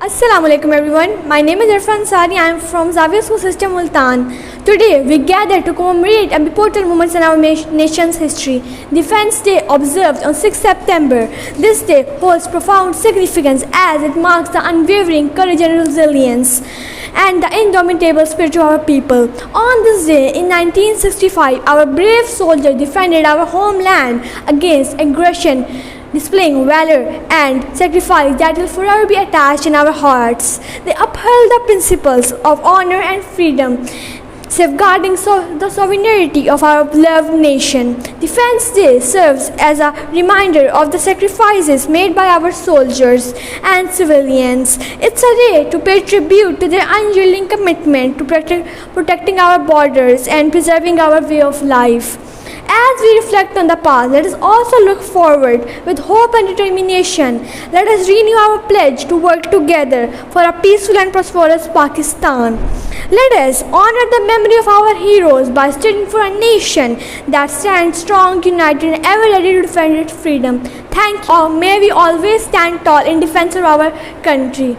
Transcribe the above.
Assalamu alaikum everyone. My name is Irfan Sari. I am from Zavia School System Multan. Today we gather to commemorate pivotal moments in our nation's history. Defense Day observed on 6 September. This day holds profound significance as it marks the unwavering courage and resilience and the indomitable spirit of our people. On this day in 1965, our brave soldiers defended our homeland against aggression, displaying valor and sacrifice that will forever be attached in our hearts. They upheld the principles of honor and freedom, safeguarding the sovereignty of our beloved nation. Defense Day serves as a reminder of the sacrifices made by our soldiers and civilians. It's a day to pay tribute to their unyielding commitment to protecting our borders and preserving our way of life. As we reflect on the past, let us also look forward with hope and determination. Let us renew our pledge to work together for a peaceful and prosperous Pakistan. Let us honor the memory of our heroes by standing for a nation that stands strong, united, and ever ready to defend its freedom. Thank you. May we always stand tall in defense of our country.